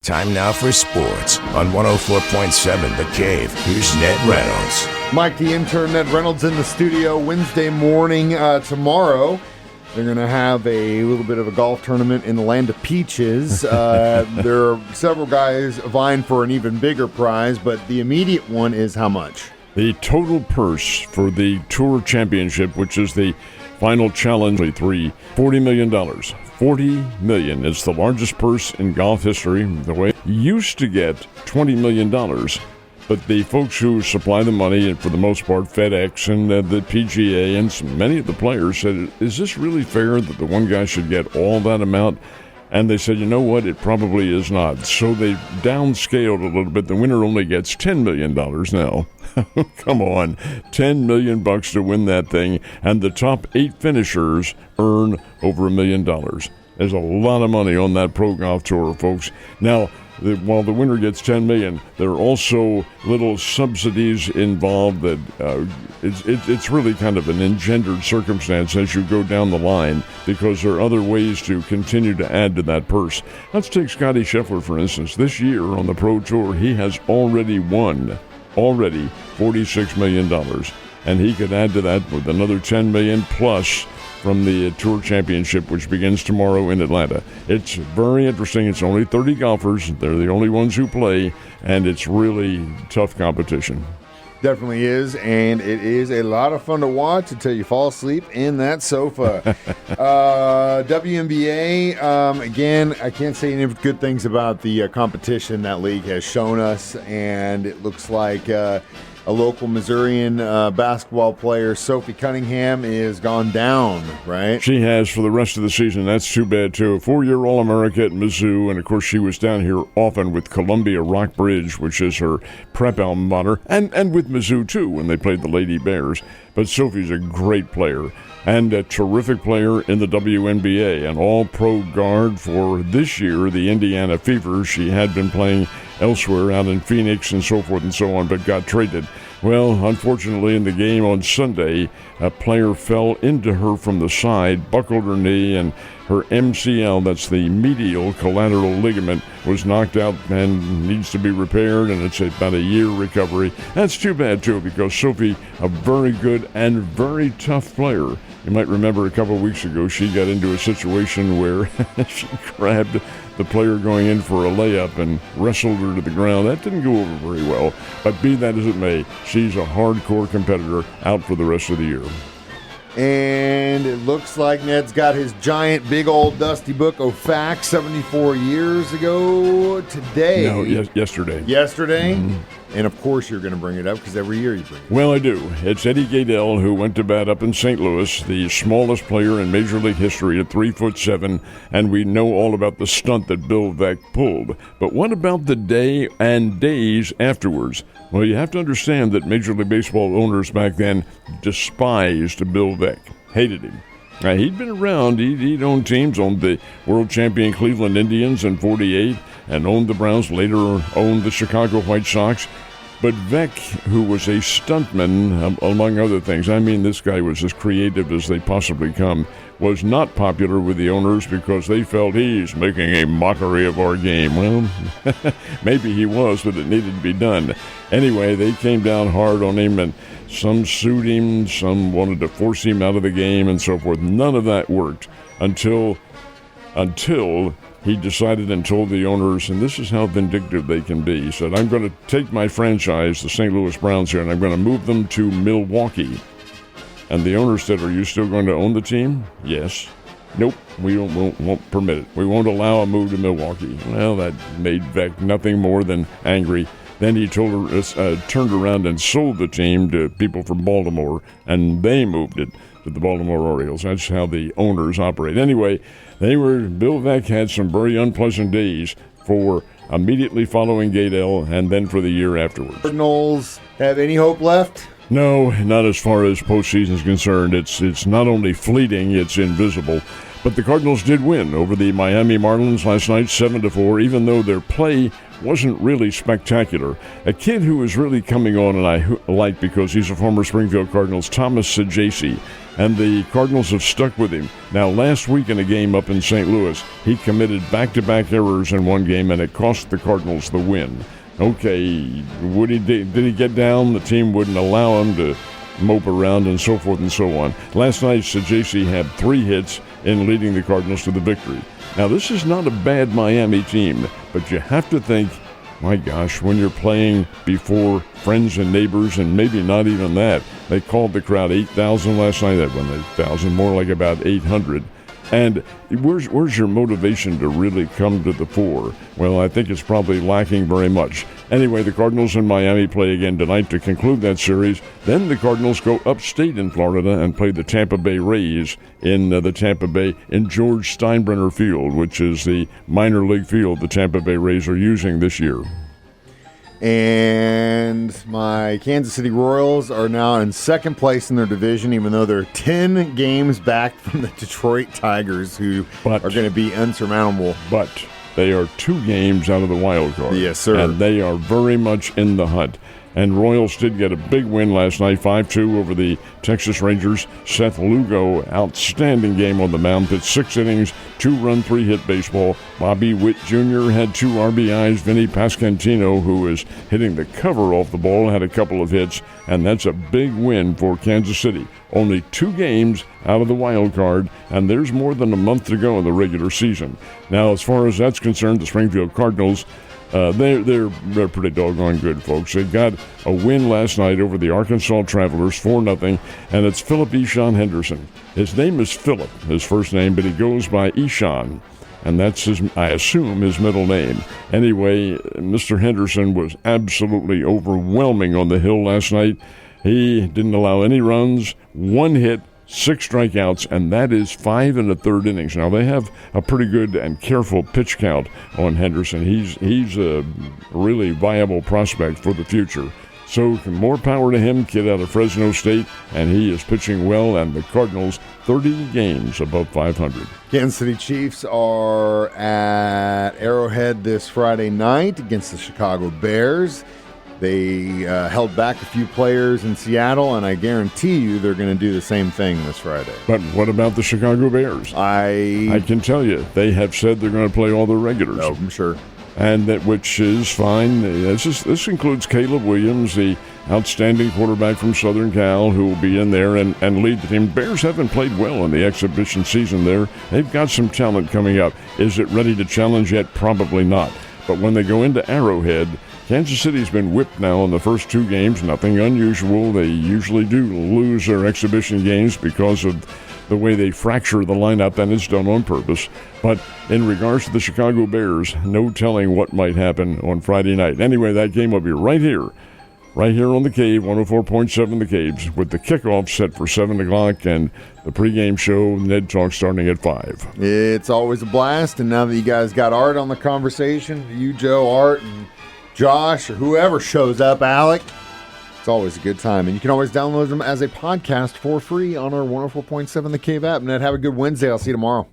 Time now for sports on 104.7 The Cave. Here's Ned Reynolds. Mike, the intern, Ned Reynolds in the studio. Wednesday morning tomorrow, they're going to have a little bit of a golf tournament in the land of peaches. There are several guys vying for an even bigger prize, but the immediate one is how much? The total purse for the Tour Championship, which is the final challenge, $40 million. $40 million. It's the largest purse in golf history. The way used to get $20 million, but the folks who supply the money, and for the most part FedEx and the PGA and many of the players said, is this really fair that the one guy should get all that amount? And they said, you know what, it probably is not. So they downscaled a little bit. The winner only gets $10 million now. Come on, $10 million to win that thing. And the top 8 finishers earn over $1 million. There's a lot of money on that Pro Golf Tour, folks. Now, while the winner gets $10 million, there are also little subsidies involved that it's really kind of an engendered circumstance as you go down the line, because there are other ways to continue to add to that purse. Let's take Scotty Scheffler, for instance. This year on the Pro Tour, he has already won $46 million. And he could add to that with another $10 million plus from the Tour Championship, which begins tomorrow in Atlanta. It's very interesting. It's only 30 golfers. They're the only ones who play, and it's really tough competition. Definitely is, and it is a lot of fun to watch until you fall asleep in that sofa. WNBA, again, I can't say any good things about the competition that league has shown us, and it looks like a local Missourian basketball player, Sophie Cunningham, is gone down, right? She has for the rest of the season. That's too bad, too. A 4-year All-America at Mizzou, and, of course, she was down here often with Columbia Rockbridge, which is her prep alma mater, and with Mizzou, too, when they played the Lady Bears. But Sophie's a great player and a terrific player in the WNBA, an all-pro guard for this year, the Indiana Fever. She had been playing elsewhere out in Phoenix and so forth and so on, but got traded. Well, unfortunately, in the game on Sunday, a player fell into her from the side, buckled her knee, and her MCL, that's the medial collateral ligament, was knocked out and needs to be repaired, and it's about a year recovery. That's too bad, too, because Sophie, a very good and very tough player. You might remember a couple of weeks ago, she got into a situation where she grabbed the player going in for a layup and wrestled her to the ground. That didn't go over very well, but be that as it may, she's a hardcore competitor out for the rest of the year. And it looks like Ned's got his giant, big old dusty book of facts 74 years ago today. No, yesterday. Yesterday? Mm-hmm. And, of course, you're going to bring it up because every year you bring it up. Well, I do. It's Eddie Gaedel, who went to bat up in St. Louis, the smallest player in Major League history at 3'7", and we know all about the stunt that Bill Veeck pulled. But what about the day and days afterwards? Well, you have to understand that Major League Baseball owners back then despised Bill Veeck, hated him. Now, he'd been around. He'd owned teams, owned the world champion Cleveland Indians in '48, and owned the Browns, later owned the Chicago White Sox. But Veeck, who was a stuntman, among other things, I mean, this guy was as creative as they possibly come, was not popular with the owners because they felt he's making a mockery of our game. Well, maybe he was, but it needed to be done. Anyway, they came down hard on him, and some sued him, some wanted to force him out of the game, and so forth. None of that worked until he decided and told the owners, and this is how vindictive they can be, he said, I'm going to take my franchise, the St. Louis Browns here, and I'm going to move them to Milwaukee. And the owners said, are you still going to own the team? Yes. Nope, we won't permit it. We won't allow a move to Milwaukee. Well, that made Veeck nothing more than angry. Then he turned around and sold the team to people from Baltimore, and they moved it to the Baltimore Orioles. That's how the owners operate. Anyway, Bill Veeck had some very unpleasant days for immediately following Gaedel and then for the year afterwards. Cardinals have any hope left? No, not as far as postseason is concerned. It's not only fleeting, it's invisible. But the Cardinals did win over the Miami Marlins last night, 7-4, even though their play wasn't really spectacular. A kid who is really coming on, and I like because he's a former Springfield Cardinals, Thomas Saggese. and the Cardinals have stuck with him. Now, last week in a game up in St. Louis, he committed back-to-back errors in one game, and it cost the Cardinals the win. Okay, did he get down? The team wouldn't allow him to mope around and so forth and so on. Last night, Saggese had 3 hits in leading the Cardinals to the victory. Now, this is not a bad Miami team, but you have to think, my gosh, when you're playing before friends and neighbors, and maybe not even that. They called the crowd 8,000 last night. That wasn't 8,000, more like about 800. And where's your motivation to really come to the fore? Well, I think it's probably lacking very much. Anyway, the Cardinals and Miami play again tonight to conclude that series. Then the Cardinals go upstate in Florida and play the Tampa Bay Rays in the Tampa Bay in George Steinbrenner Field, which is the minor league field the Tampa Bay Rays are using this year. And my Kansas City Royals are now in second place in their division, even though they're 10 games back from the Detroit Tigers, who are going to be unsurmountable. But they are 2 games out of the wild card. Yes, sir. And they are very much in the hunt. And Royals did get a big win last night, 5-2 over the Texas Rangers. Seth Lugo, outstanding game on the mound, pitched 6 innings, 2-run, 3-hit baseball. Bobby Witt Jr. had 2 RBIs. Vinny Pascantino, who is hitting the cover off the ball, had a couple of hits. And that's a big win for Kansas City. Only 2 games out of the wild card, and there's more than a month to go in the regular season. Now, as far as that's concerned, the Springfield Cardinals, they're pretty doggone good, folks. They got a win last night over the Arkansas Travelers, 4-0, and it's Philip Eshan Henderson. His name is Philip, his first name, but he goes by Eshan, and that's I assume, his middle name. Anyway, Mr. Henderson was absolutely overwhelming on the hill last night. He didn't allow any runs, 1 hit, 6 strikeouts, and that is 5 1/3 innings. Now, they have a pretty good and careful pitch count on Henderson. He's a really viable prospect for the future. So more power to him, kid out of Fresno State, and he is pitching well, and the Cardinals 30 games above 500. Kansas City Chiefs are at Arrowhead this Friday night against the Chicago Bears. They held back a few players in Seattle, and I guarantee you they're going to do the same thing this Friday. But what about the Chicago Bears? I can tell you, they have said they're going to play all their regulars. Oh, I'm sure. And which is fine. This includes Caleb Williams, the outstanding quarterback from Southern Cal, who will be in there and lead the team. Bears haven't played well in the exhibition season there. They've got some talent coming up. Is it ready to challenge yet? Probably not. But when they go into Arrowhead, Kansas City's been whipped now in the first 2 games. Nothing unusual. They usually do lose their exhibition games because of the way they fracture the lineup, and it's done on purpose. But in regards to the Chicago Bears, no telling what might happen on Friday night. Anyway, that game will be right here on the Cave, 104.7 The Caves, with the kickoff set for 7 o'clock and the pregame show, Ned Talk, starting at 5. It's always a blast, and now that you guys got Art on the conversation, you, Joe, Art, and Josh, or whoever shows up, Alec, it's always a good time. And you can always download them as a podcast for free on our 104.7 The Cave app. Ned, have a good Wednesday. I'll see you tomorrow.